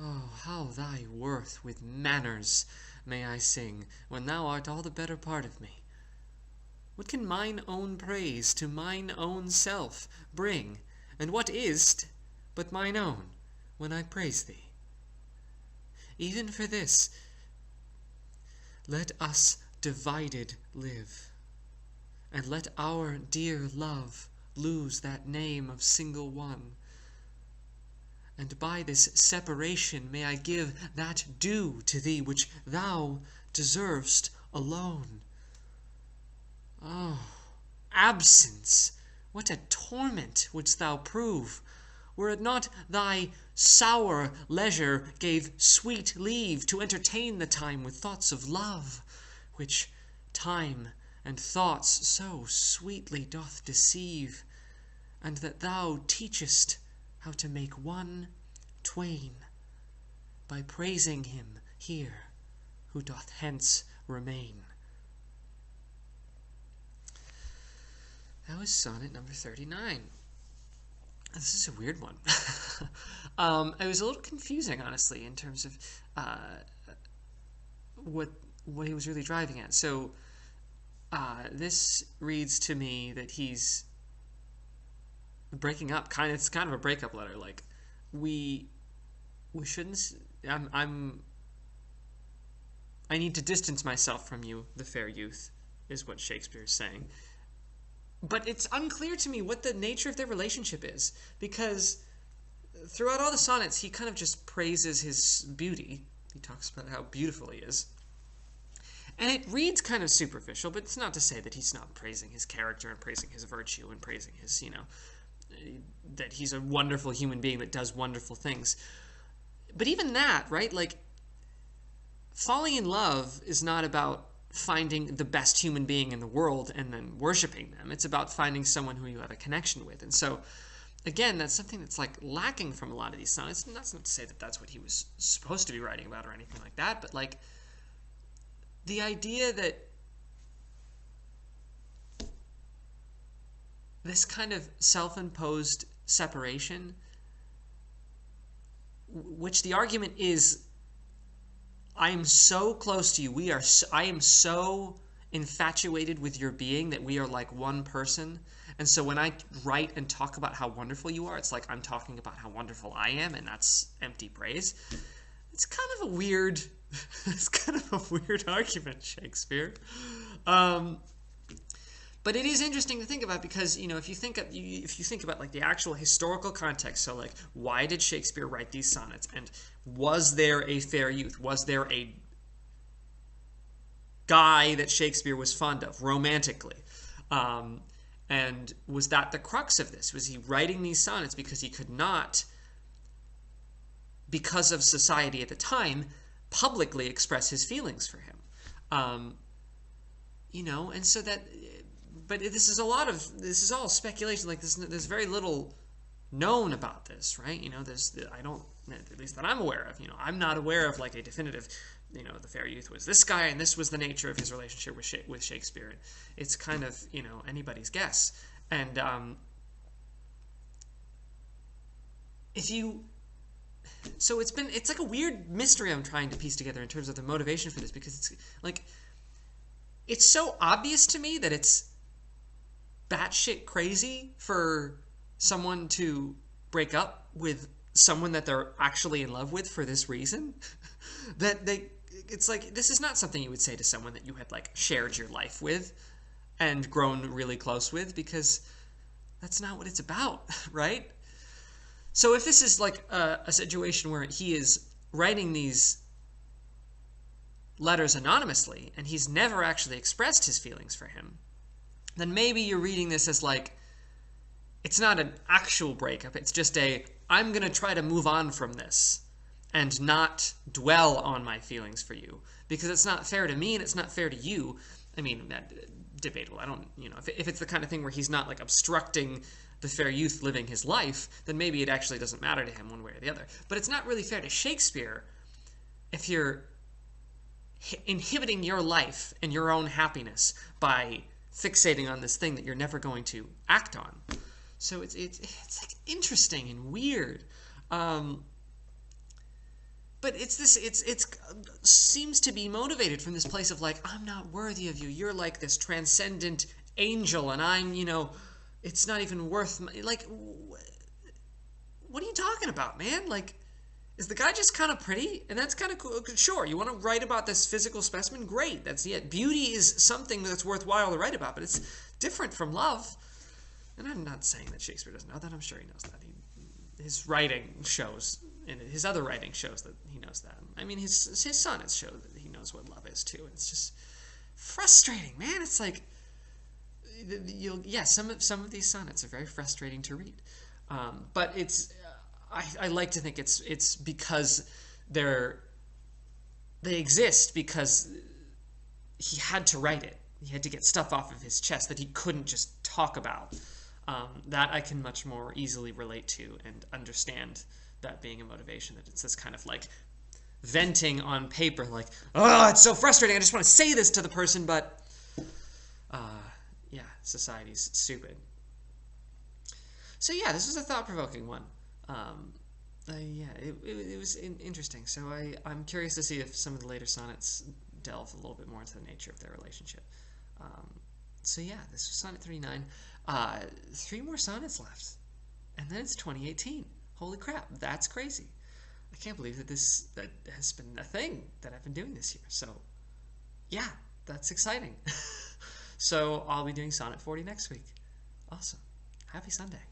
Oh, how thy worth with manners may I sing, when thou art all the better part of me. What can mine own praise to mine own self bring, and what is't but mine own, when I praise thee? Even for this, let us divided live, and let our dear love lose that name of single one. And by this separation may I give that due to thee which thou deservest alone. Oh, absence! What a torment wouldst thou prove, were it not thy sour leisure gave sweet leave to entertain the time with thoughts of love, which time and thoughts so sweetly doth deceive, and that thou teachest how to make one twain, by praising him here who doth hence remain. That was sonnet number 39. This is a weird one. It was a little confusing, honestly, in terms of what he was really driving at. So this reads to me that he's breaking up. It's kind of a breakup letter. Like we shouldn't. I need to distance myself from you, the fair youth, is what Shakespeare is saying. But it's unclear to me what the nature of their relationship is, because throughout all the sonnets, he kind of just praises his beauty. He talks about how beautiful he is. And it reads kind of superficial, but it's not to say that he's not praising his character and praising his virtue and praising his, that he's a wonderful human being that does wonderful things. But even that, right, like, falling in love is not about finding the best human being in the world and then worshiping them. It's about finding someone who you have a connection with. And so, again, that's something that's like lacking from a lot of these sonnets. And that's not to say that that's what he was supposed to be writing about or anything like that, but like the idea that this kind of self-imposed separation, which the argument is, I am so close to you. I am so infatuated with your being that we are like one person. And so when I write and talk about how wonderful you are, it's like I'm talking about how wonderful I am, and that's empty praise. It's kind of a weird, argument, Shakespeare. But it is interesting to think about because, if you think about like the actual historical context, so like why did Shakespeare write these sonnets, and was there a fair youth? Was there a guy that Shakespeare was fond of romantically? And was that the crux of this? Was he writing these sonnets because he could not, because of society at the time, publicly express his feelings for him? And so that... But this is all speculation. Like there's very little known about this, right? At least that I'm aware of. I'm not aware of like a definitive, the fair youth was this guy and this was the nature of his relationship with Shakespeare. It's kind of, anybody's guess. And so it's like a weird mystery I'm trying to piece together in terms of the motivation for this, because it's like, it's so obvious to me that it's batshit crazy for someone to break up with someone that they're actually in love with for this reason. It's like, this is not something you would say to someone that you had like shared your life with and grown really close with, because that's not what it's about, right? So if this is like a situation where he is writing these letters anonymously and he's never actually expressed his feelings for him, then maybe you're reading this as like, it's not an actual breakup. It's just I'm going to try to move on from this and not dwell on my feelings for you, because it's not fair to me and it's not fair to you. I mean, that debatable. I don't, if it's the kind of thing where he's not like obstructing the fair youth living his life, then maybe it actually doesn't matter to him one way or the other. But it's not really fair to Shakespeare if you're inhibiting your life and your own happiness by fixating on this thing that you're never going to act on. So it's like interesting and weird. but it's seems to be motivated from this place of like, I'm not worthy of you. You're like this transcendent angel, and I'm, it's not even worth like. What are you talking about, man? Like, is the guy just kind of pretty? And that's kind of cool. Sure, you want to write about this physical specimen? Great, that's it. Beauty is something that's worthwhile to write about, but it's different from love. And I'm not saying that Shakespeare doesn't know that. I'm sure he knows that. His writing shows, and his other writing shows that he knows that. I mean, his sonnets show that he knows what love is too. And it's just frustrating, man. It's like, some of these sonnets are very frustrating to read, but I like to think it's because they exist because he had to write it. He had to get stuff off of his chest that he couldn't just talk about. That I can much more easily relate to and understand that being a motivation, that it's this kind of like venting on paper, like, oh, it's so frustrating, I just want to say this to the person, but yeah, society's stupid. So yeah, this was a thought-provoking one. Yeah, it was interesting. So I'm curious to see if some of the later sonnets delve a little bit more into the nature of their relationship. So yeah, this was Sonnet 39. 3 more sonnets left, and then it's 2018. Holy crap, that's crazy. I can't believe that that has been a thing that I've been doing this year. So yeah, that's exciting. So I'll be doing Sonnet 40 next week. Awesome. Happy Sunday.